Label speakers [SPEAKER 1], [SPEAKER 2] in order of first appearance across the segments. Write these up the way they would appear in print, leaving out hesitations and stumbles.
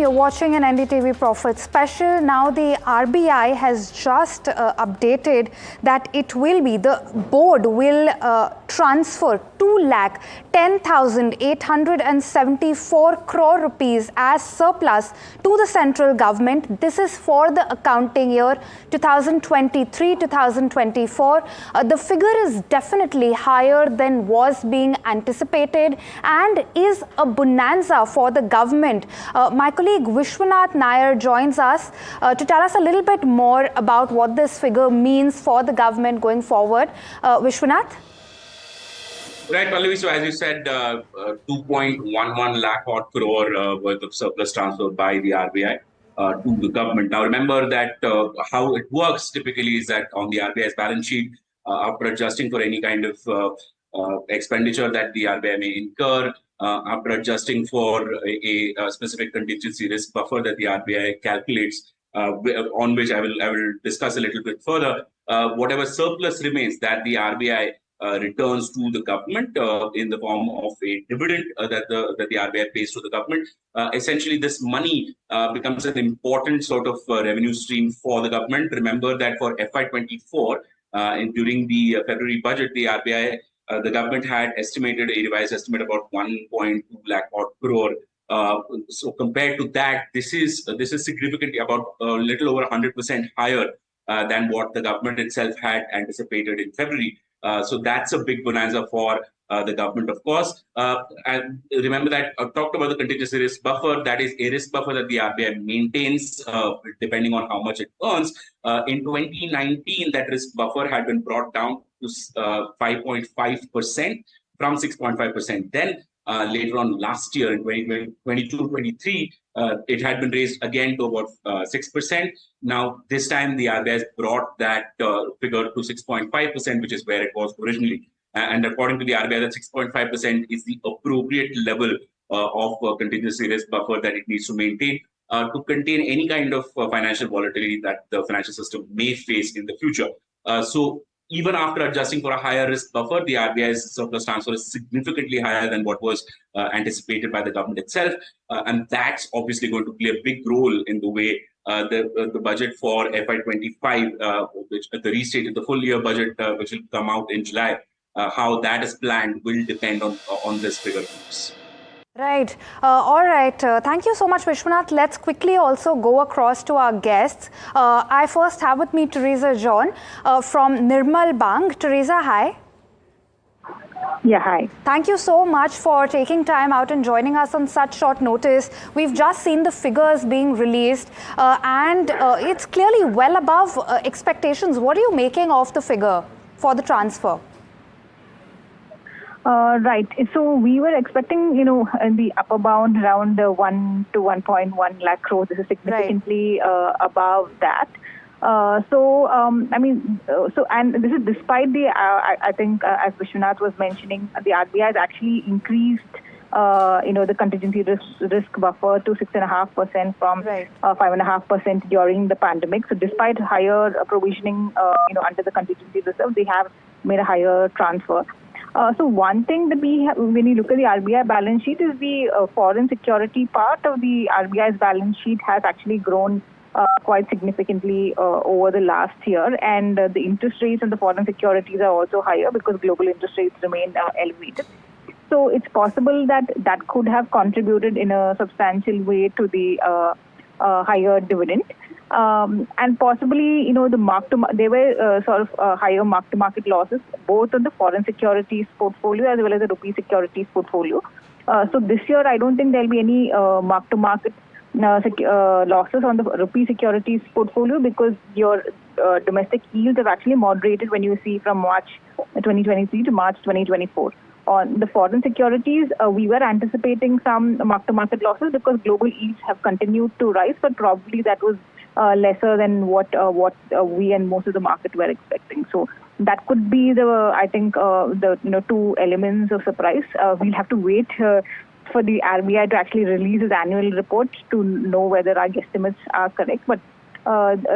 [SPEAKER 1] you're watching an NDTV Profit special. Now the RBI has just updated that the board will transfer 2,10,874 crore rupees as surplus to the central government. This is for the accounting year 2023-2024. The figure is definitely higher than was being anticipated and is a bonanza for the government. My colleague Vishwanath Nair joins us to tell us a little bit more about what this figure means for the government going forward. Vishwanath?
[SPEAKER 2] Right, Pallavi. So as you said, 2.11 lakh crore worth of surplus transferred by the RBI to the government. Now, remember that how it works typically is that on the RBI's balance sheet, after adjusting for any kind of expenditure that the RBI may incur, after adjusting for a specific contingency risk buffer that the RBI calculates, on which I will discuss a little bit further, whatever surplus remains that the RBI returns to the government in the form of a dividend that the RBI pays to the government. Essentially, this money becomes an important sort of revenue stream for the government. Remember that for FY24, during the February budget, the RBI, the government had estimated a revised estimate about 1.2 lakh crore. So compared to that, this is significantly about a little over 100% higher than what the government itself had anticipated in February. So that's a big bonanza for the government, of course. And remember that I talked about the contingency risk buffer. That is a risk buffer that the RBI maintains depending on how much it earns. In 2019, that risk buffer had been brought down to 5.5% from 6.5%. Then later on last year in 2022-23, it had been raised again to about 6%. Now, this time the RBI has brought that figure to 6.5%, which is where it was originally. And according to the RBI, that 6.5% is the appropriate level of contingency risk buffer that it needs to maintain to contain any kind of financial volatility that the financial system may face in the future. So even after adjusting for a higher risk buffer, the RBI's surplus transfer is significantly higher than what was anticipated by the government itself. And that's obviously going to play a big role in the way the budget for FY25, which the restated, the full year budget, which will come out in July, how that is planned will depend on this figure.
[SPEAKER 1] Right. All right. Thank you so much, Vishwanath. Let's quickly also go across to our guests. I first have with me Teresa John from Nirmal Bank. Teresa, hi.
[SPEAKER 3] Yeah, hi.
[SPEAKER 1] Thank you so much for taking time out and joining us on such short notice. We've just seen the figures being released and it's clearly well above expectations. What are you making of the figure for the transfer?
[SPEAKER 3] Right. So we were expecting, in the upper bound around 1 to 1.1 lakh crore. This is significantly above that. And this is despite the, I think, as Vishwanath was mentioning, the RBI has actually increased, the contingency risk buffer to 6.5% from 5.5% during the pandemic. So despite higher provisioning, under the contingency reserve, they have made a higher transfer. So one thing that we have, when you look at the RBI balance sheet, is the foreign security part of the RBI's balance sheet has actually grown quite significantly over the last year, and the interest rates on the foreign securities are also higher because global interest rates remain elevated. So it's possible that that could have contributed in a substantial way to the higher dividend. And possibly, there were higher mark-to-market losses, both on the foreign securities portfolio as well as the rupee securities portfolio. So this year, I don't think there'll be any mark-to-market losses on the rupee securities portfolio because your domestic yields have actually moderated when you see from March 2023 to March 2024. On the foreign securities, we were anticipating some mark-to-market losses because global yields have continued to rise, but probably that was lesser than what we and most of the market were expecting. So that could be the two elements of surprise. We'll have to wait for the RBI to actually release its annual report to know whether our guesstimates are correct. But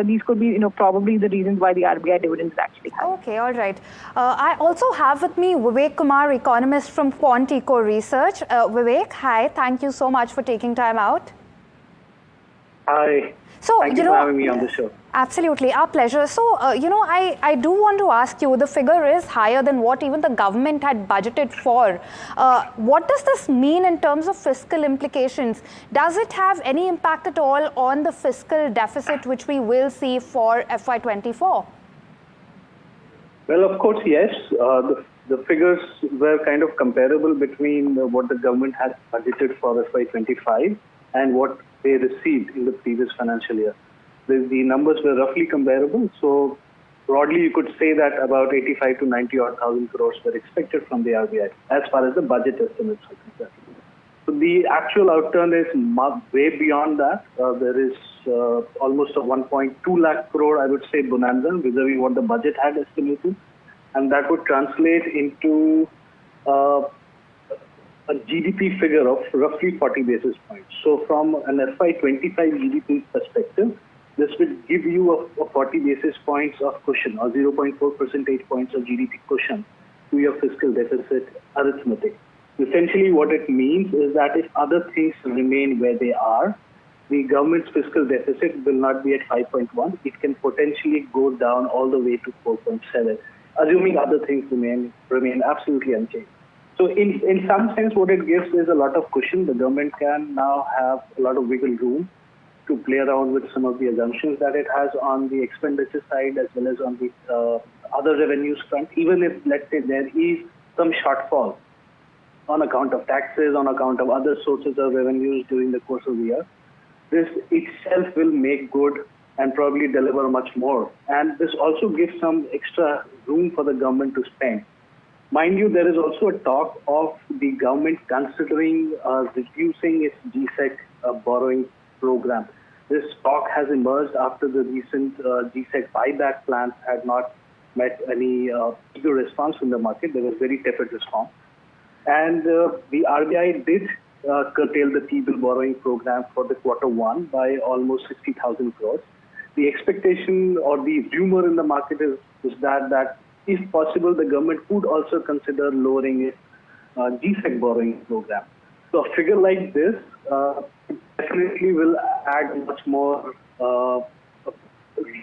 [SPEAKER 3] these could be, probably the reasons why the RBI dividend is actually high.
[SPEAKER 1] Okay, all right. I also have with me Vivek Kumar, economist from Quant Eco Research. Vivek, hi. Thank you so much for taking time out.
[SPEAKER 4] Hi.
[SPEAKER 1] So,
[SPEAKER 4] Thank you for having me on the show.
[SPEAKER 1] Absolutely, our pleasure. So, I do want to ask you, the figure is higher than what even the government had budgeted for. What does this mean in terms of fiscal implications? Does it have any impact at all on the fiscal deficit which we will see for FY24?
[SPEAKER 4] Well, of course, yes. The figures were kind of comparable between what the government had budgeted for FY25 and what they received in the previous financial year. The numbers were roughly comparable. So broadly, you could say that about 85 to 90 odd thousand crores were expected from the RBI as far as the budget estimates are concerned. So the actual outturn is way beyond that. There is almost a 1.2 lakh crore, I would say, bonanza vis-a-vis what the budget had estimated. And that would translate into a GDP figure of roughly 40 basis points. So from an FY25 GDP perspective, this would give you a 40 basis points of cushion or 0.4 percentage points of GDP cushion to your fiscal deficit arithmetic. Essentially, what it means is that if other things remain where they are, the government's fiscal deficit will not be at 5.1. It can potentially go down all the way to 4.7, assuming other things remain absolutely unchanged. So in some sense, what it gives is a lot of cushion. The government can now have a lot of wiggle room to play around with some of the assumptions that it has on the expenditure side as well as on the other revenues front, even if, let's say, there is some shortfall on account of taxes, on account of other sources of revenues during the course of the year. This itself will make good and probably deliver much more. And this also gives some extra room for the government to spend. Mind you, there is also a talk of the government considering reducing its GSEC borrowing program. This talk has emerged after the recent GSEC buyback plans had not met any eager response from the market. There was very tepid response. And the RBI did curtail the T-bill borrowing program for the Q1 by almost 60,000 crores. The expectation or the rumor in the market is that if possible, the government could also consider lowering its GSEC borrowing program. So a figure like this definitely will add much more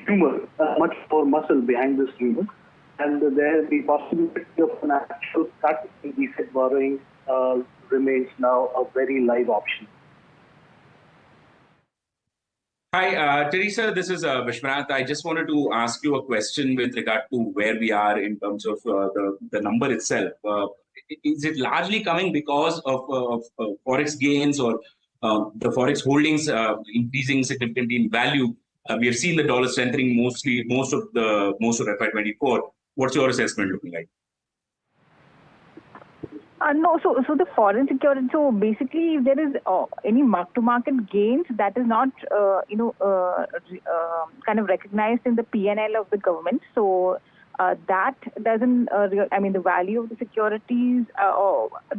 [SPEAKER 4] rumor, much more muscle behind this rumor. And the possibility of an actual cut in GSEC borrowing remains now a very live option.
[SPEAKER 2] Hi, Teresa, this is Vishwanath. I just wanted to ask you a question with regard to where we are in terms of the number itself. Is it largely coming because of forex gains or the forex holdings increasing significantly in value? We have seen the dollar strengthening most of FY24. What's your assessment looking like?
[SPEAKER 3] No, so the foreign security. So basically, if there is any mark-to-market gains, that is not kind of recognized in the P&L of the government. So that doesn't. The value of the securities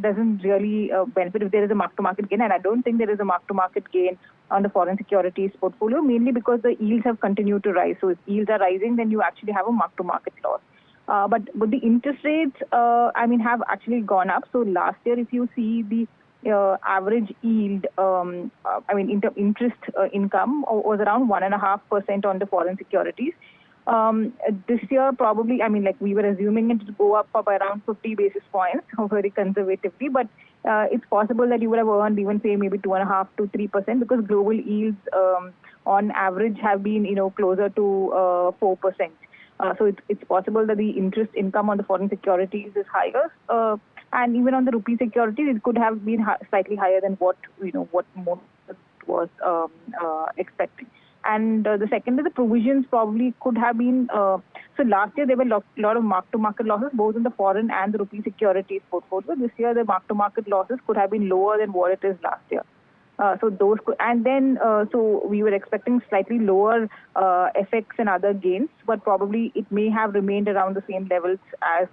[SPEAKER 3] doesn't really benefit if there is a mark-to-market gain, and I don't think there is a mark-to-market gain on the foreign securities portfolio, mainly because the yields have continued to rise. So if yields are rising, then you actually have a mark-to-market loss. But the interest rates, have actually gone up. So last year, if you see the average yield, interest income was around 1.5% on the foreign securities. This year, probably, we were assuming it to go up by around 50 basis points, very conservatively. But it's possible that you would have earned even, say, maybe 2.5 to 3%, because global yields on average have been, closer to 4%. So it's possible that the interest income on the foreign securities is higher, and even on the rupee securities, it could have been slightly higher than what most was expecting. And the second is the provisions probably could have been. So last year there were a lot of mark-to-market losses both in the foreign and the rupee securities portfolio. This year the mark-to-market losses could have been lower than what it is last year. So those could, and then so we were expecting slightly lower FX and other gains, but probably it may have remained around the same levels as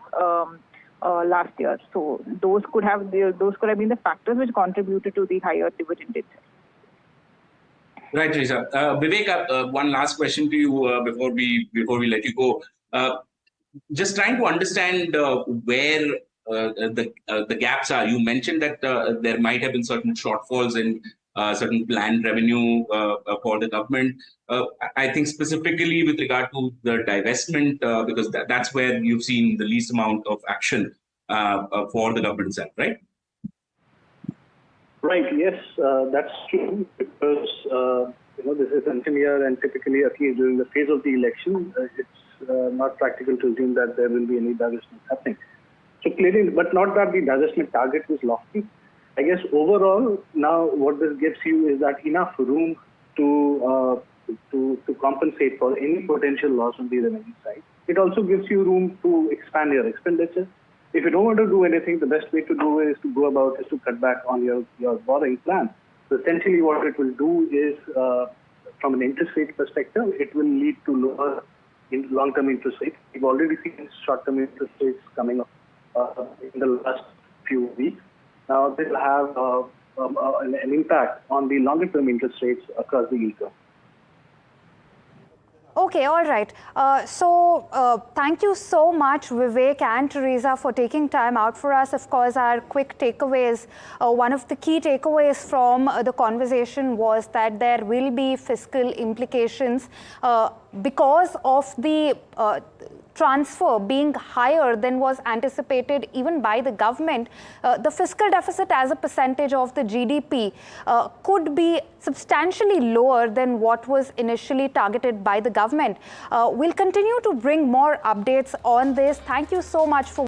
[SPEAKER 3] last year. So those could have been the factors which contributed to the higher dividend itself.
[SPEAKER 2] Right, Teresa. Vivek, one last question to you before we let you go. Just trying to understand where the gaps are. You mentioned that there might have been certain shortfalls in certain planned revenue for the government. I think specifically with regard to the divestment, because that's where you've seen the least amount of action for the government itself, right?
[SPEAKER 4] Right. Yes, that's true, because this is an year, and typically, at least during the phase of the election, it's not practical to assume that there will be any divestment happening. So clearly, but not that the divestment target was lofty. I guess overall, now what this gives you is that enough room to compensate for any potential loss on the revenue side. It also gives you room to expand your expenditure. If you don't want to do anything, the best way to do is to go about is to cut back on your borrowing plan. So essentially, what it will do is, from an interest rate perspective, it will lead to lower long-term interest rates. We've already seen short-term interest rates coming up in the last few weeks. Now, this will have an impact on the longer-term interest rates across the yield curve.
[SPEAKER 1] Okay, all right. Thank you so much, Vivek and Teresa, for taking time out for us. Of course, our quick takeaways, one of the key takeaways from the conversation was that there will be fiscal implications because of the transfer being higher than was anticipated even by the government. The fiscal deficit as a percentage of the GDP could be substantially lower than what was initially targeted by the government. We'll continue to bring more updates on this. Thank you so much for